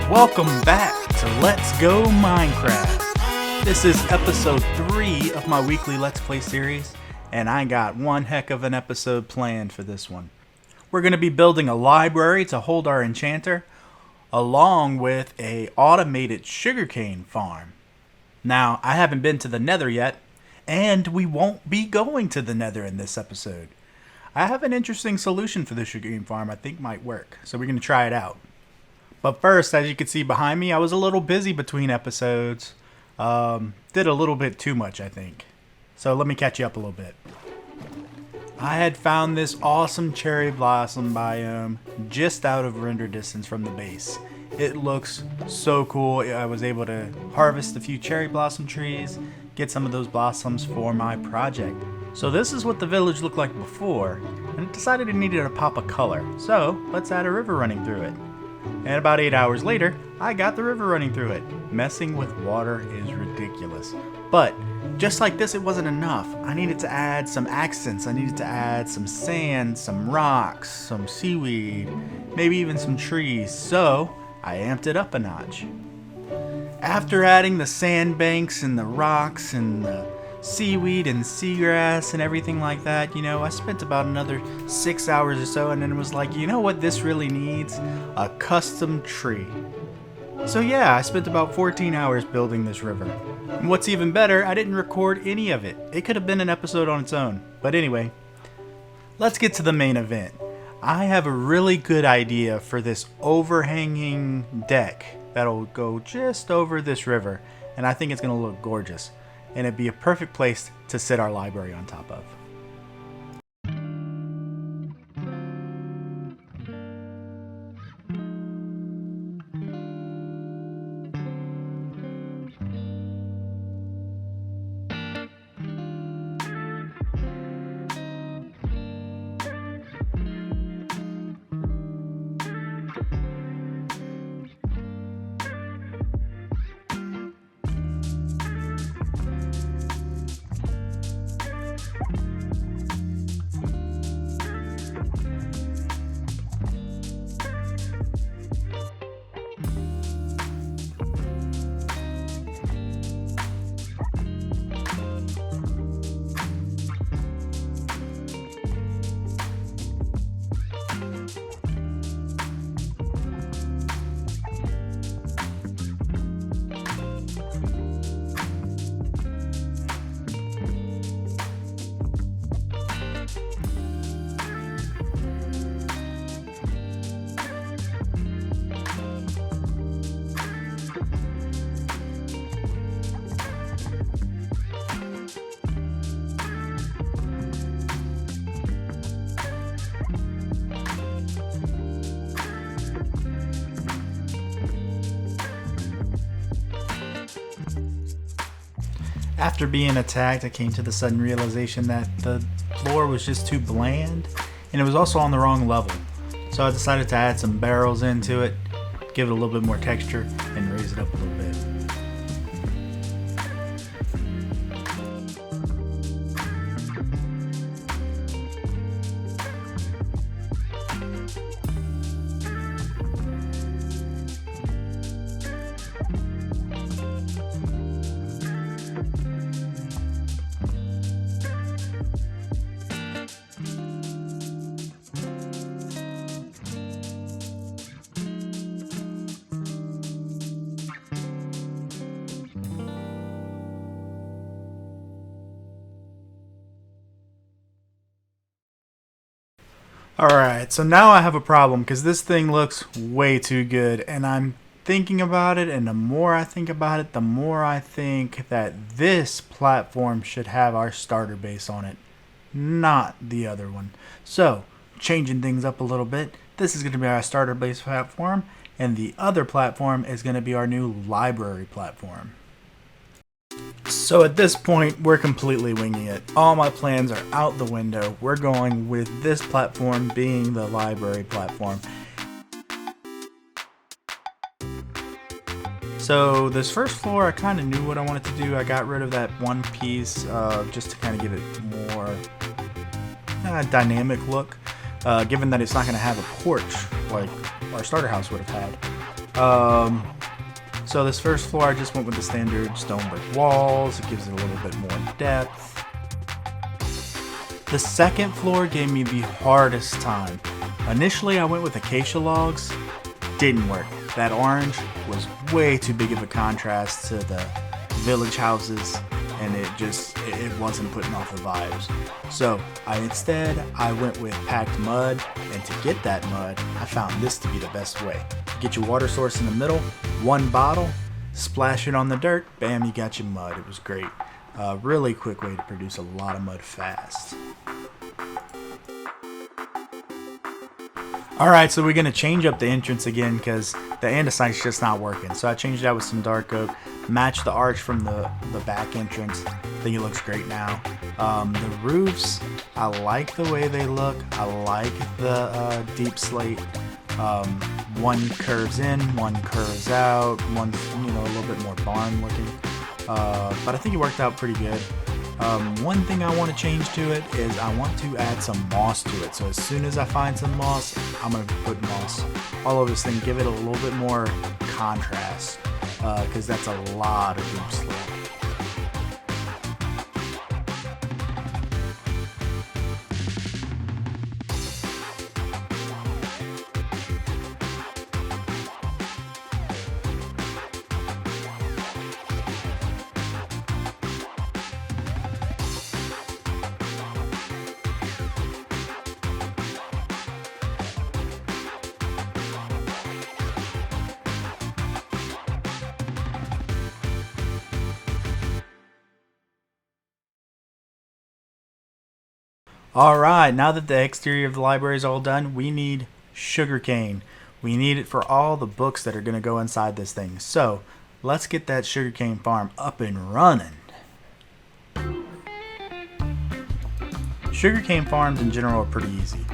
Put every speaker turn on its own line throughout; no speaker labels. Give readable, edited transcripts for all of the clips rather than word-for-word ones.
Welcome back to Let's Go Minecraft. This is episode 3 of my weekly Let's Play series, and I got one heck of an episode planned for this one. We're going to be building a library to hold our enchanter, along with a automated sugarcane farm. Now, I haven't been to the Nether yet, and we won't be going to the Nether in this episode. I have an interesting solution for the sugarcane farm I think might work, so we're going to try it out. But first, as you can see behind me, I was a little busy between episodes. Did a little bit too much, I think. So let me catch you up a little bit. I had found this awesome cherry blossom biome just out of render distance from the base. It looks so cool. I was able to harvest a few cherry blossom trees, get some of those blossoms for my project. So this is what the village looked like before, and I decided it needed a pop of color. So let's add a river running through it. And about 8 hours later, I got the river running through it. Messing with water is ridiculous. But just like this, it wasn't enough. I needed to add some accents. I needed to add some sand, some rocks, some seaweed, maybe even some trees. So I amped it up a notch. After adding the sandbanks and the rocks and the seaweed and seagrass and everything like that, I spent about another 6 hours or so, and then it was like, you know what this really needs? A custom tree. So yeah, I spent about 14 hours building this river. And what's even better, I didn't record any of it. It could have been an episode on its own. But anyway, let's get to the main event. I have a really good idea for this overhanging deck that'll go just over this river, and I think it's going to look gorgeous. And it'd be a perfect place to sit our library on top of. After being attacked, I came to the sudden realization that the floor was just too bland, and it was also on the wrong level. So I decided to add some barrels into it, give it a little bit more texture, and raise it up a little bit. Alright, so now I have a problem because this thing looks way too good, and I'm thinking about it, and the more I think about it, the more I think that this platform should have our starter base on it, not the other one. So, changing things up a little bit, this is going to be our starter base platform, and the other platform is going to be our new library platform. So at this point, we're completely winging it. All my plans are out the window. We're going with this platform being the library platform. So this first floor, I kind of knew what I wanted to do. I got rid of that one piece just to kind of give it more dynamic look, given that it's not going to have a porch like our starter house would have had. So this first floor, I just went with the standard stone brick walls. It gives it a little bit more depth. The second floor gave me the hardest time. Initially, I went with acacia logs. Didn't work. That orange was way too big of a contrast to the village houses, and it wasn't putting off the vibes. So instead I went with packed mud, and to get that mud, I found this to be the best way. Get your water source in the middle, one bottle, splash it on the dirt, bam, you got your mud. It was great. Really quick way to produce a lot of mud fast. Alright, so we're going to change up the entrance again because the andesite's just not working. So I changed it out with some dark oak, matched the arch from the back entrance. I think it looks great now. The roofs, I like the way they look. I like the deep slate. One curves in, one curves out, one's a little bit more barn looking. But I think it worked out pretty good. One thing I want to change to it is I want to add some moss to it. So as soon as I find some moss, I'm going to put moss all over this thing, give it a little bit more contrast, because that's a lot of deep slate. Alright, now that the exterior of the library is all done, we need sugarcane. We need it for all the books that are going to go inside this thing. So, let's get that sugarcane farm up and running. Sugarcane farms in general are pretty easy.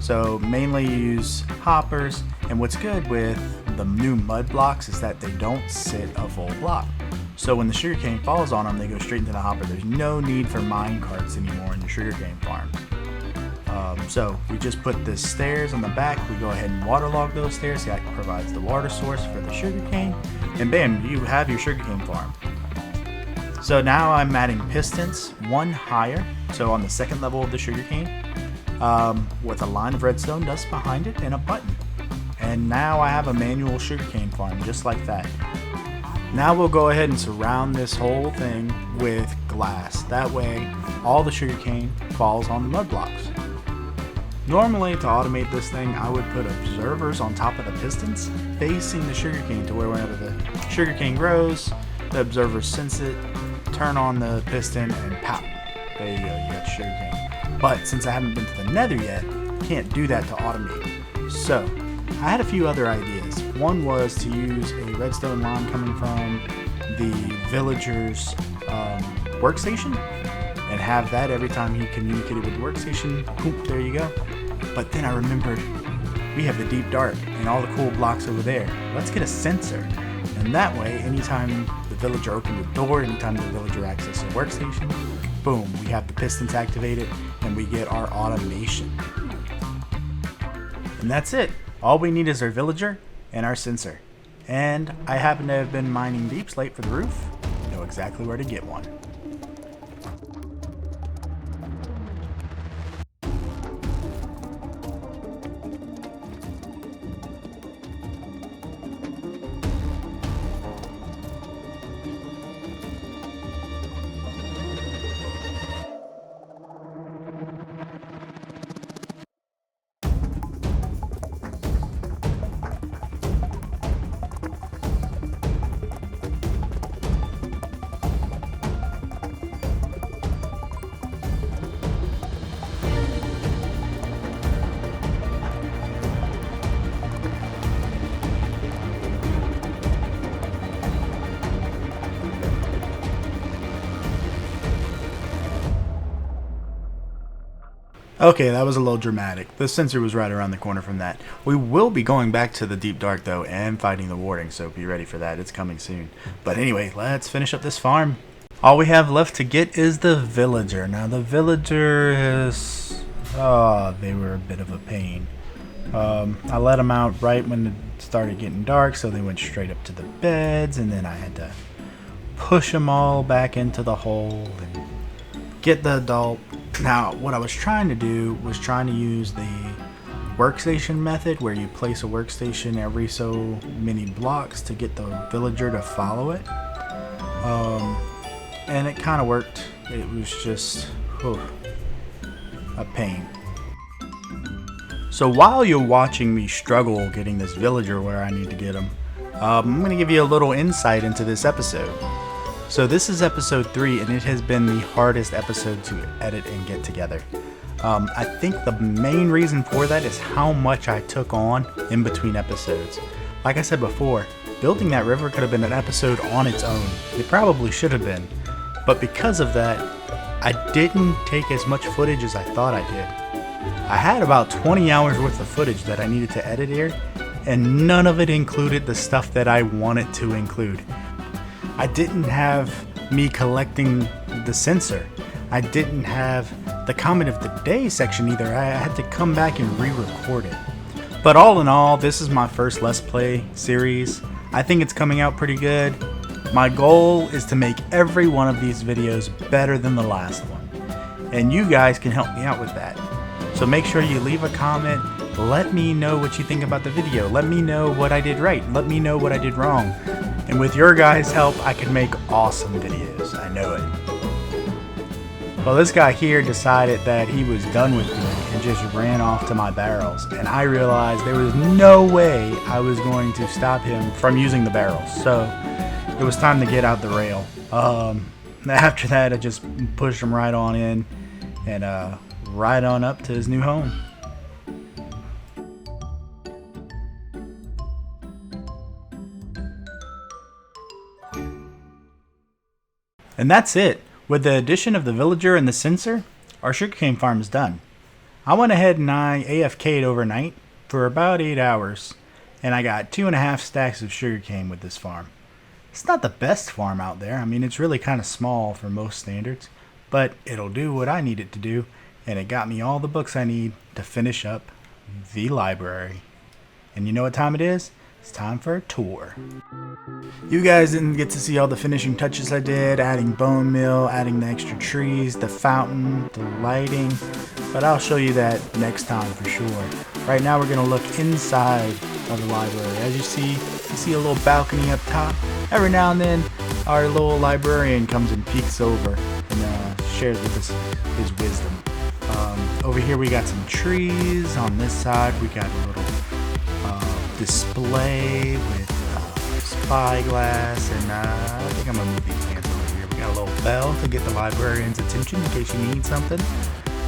So, mainly you use hoppers, and what's good with the new mud blocks is that they don't sit a full block. So when the sugarcane falls on them, they go straight into the hopper. There's no need for mine carts anymore in the sugarcane farms. So we just put the stairs on the back. We go ahead and waterlog those stairs. That provides the water source for the sugarcane. And bam, you have your sugarcane farm. So now I'm adding pistons, one higher. So on the second level of the sugarcane, with a line of redstone dust behind it and a button. And now I have a manual sugarcane farm just like that. Now we'll go ahead and surround this whole thing with glass. That way, all the sugarcane falls on the mud blocks. Normally, to automate this thing, I would put observers on top of the pistons, facing the sugarcane to where whenever the sugarcane grows, the observers sense it, turn on the piston, and pop. There you go, you got sugarcane. But since I haven't been to the nether yet, can't do that to automate. So, I had a few other ideas. One was to use a redstone line coming from the villager's workstation and have that every time he communicated with the workstation, boom, there you go. But then I remembered we have the deep dark and all the cool blocks over there. Let's get a sensor. And that way, anytime the villager opens the door, anytime the villager accesses the workstation, boom, we have the pistons activated and we get our automation. And that's it. All we need is our villager and our sensor. And I happen to have been mining deep slate for the roof. Know exactly where to get one. Okay, that was a little dramatic. The sensor was right around the corner from that. We will be going back to the deep dark though and fighting the warding, so be ready for that. It's coming soon. But anyway, let's finish up this farm. All we have left to get is the villager. Now the villager is... oh, they were a bit of a pain. I let them out right when it started getting dark, so they went straight up to the beds, and then I had to push them all back into the hole and get the adult. Now, what I was trying to do was trying to use the workstation method, where you place a workstation every so many blocks to get the villager to follow it. And it kind of worked. It was just a pain. So while you're watching me struggle getting this villager where I need to get him, I'm going to give you a little insight into this episode. So this is episode 3, and it has been the hardest episode to edit and get together. I think the main reason for that is how much I took on in between episodes. Like I said before, building that river could have been an episode on its own. It probably should have been. But because of that, I didn't take as much footage as I thought I did. I had about 20 hours worth of footage that I needed to edit here, and none of it included the stuff that I wanted to include. I didn't have me collecting the sensor. I didn't have the comment of the day section either. I had to come back and re-record it. But all in all, this is my first Let's Play series. I think it's coming out pretty good. My goal is to make every one of these videos better than the last one. And you guys can help me out with that. So make sure you leave a comment. Let me know what you think about the video. Let me know what I did right. Let me know what I did wrong. And with your guys' help, I can make awesome videos. I know it. Well, this guy here decided that he was done with me and just ran off to my barrels. And I realized there was no way I was going to stop him from using the barrels. So it was time to get out the rail. After that, I just pushed him right on in and right on up to his new home. And that's it. With the addition of the villager and the sensor, our sugarcane farm is done. I went ahead and I AFK'd overnight for about 8 hours, and I got 2.5 stacks of sugarcane with this farm. It's not the best farm out there. I mean, it's really kind of small for most standards, but it'll do what I need it to do, and it got me all the books I need to finish up the library. And you know what time it is? It's time for a tour. You guys didn't get to see all the finishing touches I did, adding bone meal, adding the extra trees, the fountain, the lighting, but I'll show you that next time for sure. Right now we're going to look inside of the library. As you see a little balcony up top. Every now and then our little librarian comes and peeks over and shares with us his wisdom. Over here we got some trees. On this side we got a little display with spyglass, and I think I'm gonna move these hands over here. We got a little bell to get the librarian's attention in case you need something.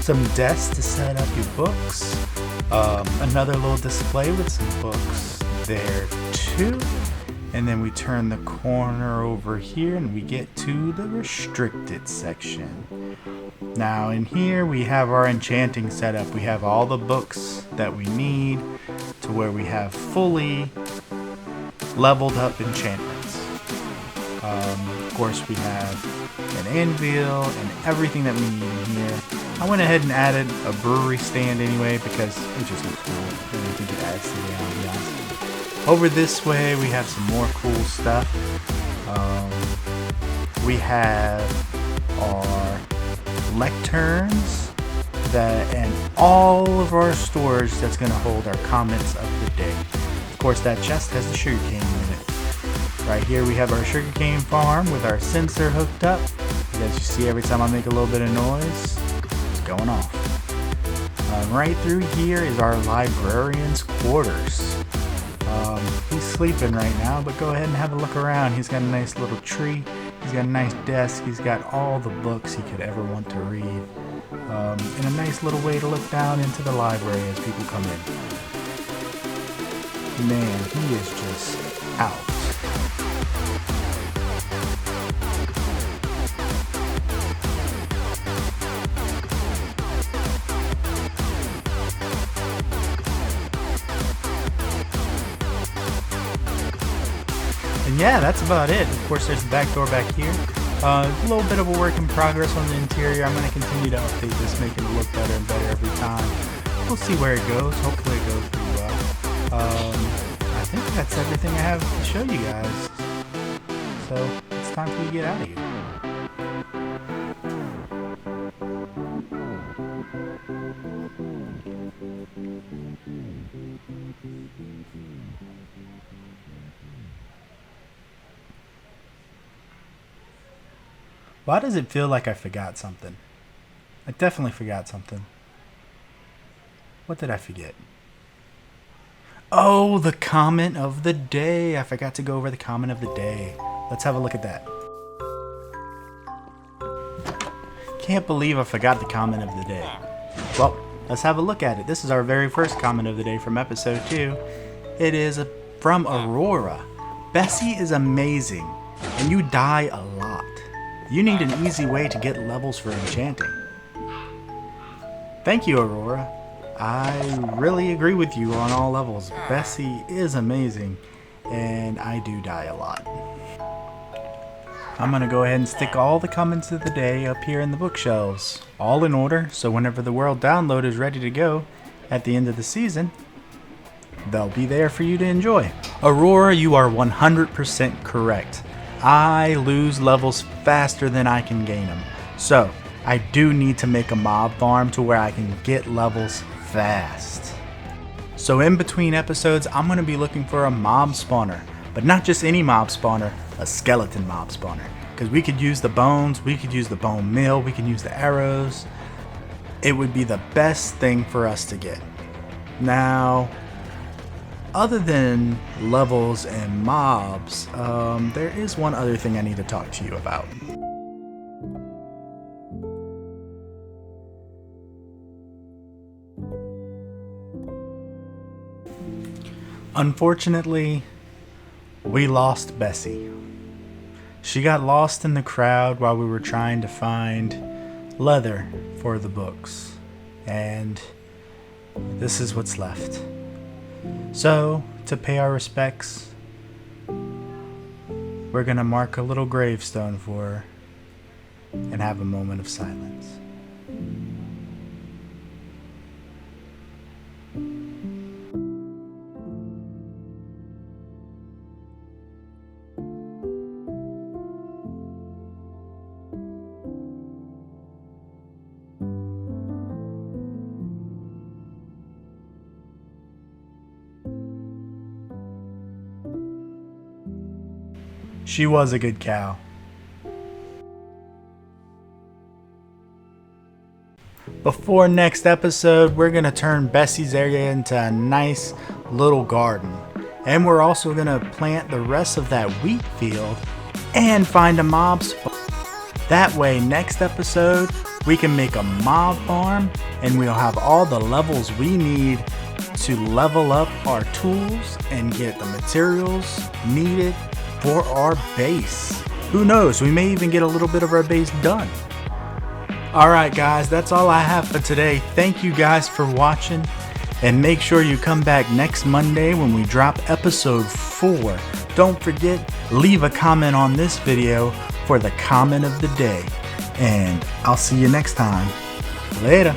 Some desks to set up your books. Another little display with some books there too. And then we turn the corner over here and we get to the restricted section. Now in here we have our enchanting setup. We have all the books that we need to where we have fully leveled up enchantments. Of course we have an anvil and everything that we need in here. I went ahead and added a brewery stand anyway because it just looks cool and I think it adds to the ambiance. Over this way we have some more cool stuff. We have our lecterns and all of our storage that's going to hold our comments of the day. Of course that chest has the sugarcane in it. Right here we have our sugarcane farm with our sensor hooked up. As you see, every time I make a little bit of noise, it's going off. Right through here is our librarian's quarters. He's sleeping right now, but go ahead and have a look around. He's got a nice little tree. He's got a nice desk. He's got all the books he could ever want to read. And a nice little way to look down into the library as people come in. Man, he is just out. And yeah, that's about it. Of course, there's the back door back here. A little bit of a work in progress on the interior. I'm going to continue to update this, making it look better and better every time. We'll see where it goes. Hopefully it goes pretty well. I think that's everything I have to show you guys. So it's time for you to get out of here. Why does it feel like I forgot something? I definitely forgot something. What did I forget? Oh, the comment of the day. I forgot to go over the comment of the day. Let's have a look at that. Can't believe I forgot the comment of the day. Well, let's have a look at it. This is our very first comment of the day from episode 2. It is from Aurora. Bessie is amazing, and you die a lot. You need an easy way to get levels for enchanting. Thank you, Aurora. I really agree with you on all levels. Bessie is amazing, and I do die a lot. I'm going to go ahead and stick all the comments of the day up here in the bookshelves, all in order, so whenever the world download is ready to go at the end of the season, they'll be there for you to enjoy. Aurora, you are 100% correct. I lose levels faster than I can gain them. So, I do need to make a mob farm to where I can get levels fast. So in between episodes, I'm going to be looking for a mob spawner. But not just any mob spawner, a skeleton mob spawner. Because we could use the bones, we could use the bone meal, we can use the arrows. It would be the best thing for us to get. Now, other than levels and mobs, there is one other thing I need to talk to you about. Unfortunately, we lost Bessie. She got lost in the crowd while we were trying to find leather for the books, and this is what's left. So, to pay our respects, we're gonna mark a little gravestone for her and have a moment of silence. She was a good cow. Before next episode, we're going to turn Bessie's area into a nice little garden. And we're also going to plant the rest of that wheat field and find a mob spawn. That way, next episode, we can make a mob farm and we'll have all the levels we need to level up our tools and get the materials needed for our base. Who knows, we may even get a little bit of our base done. Alright guys, that's all I have for today. Thank you guys for watching, and make sure you come back next Monday when we drop episode 4. Don't forget, leave a comment on this video for the comment of the day, and I'll see you next time. Later.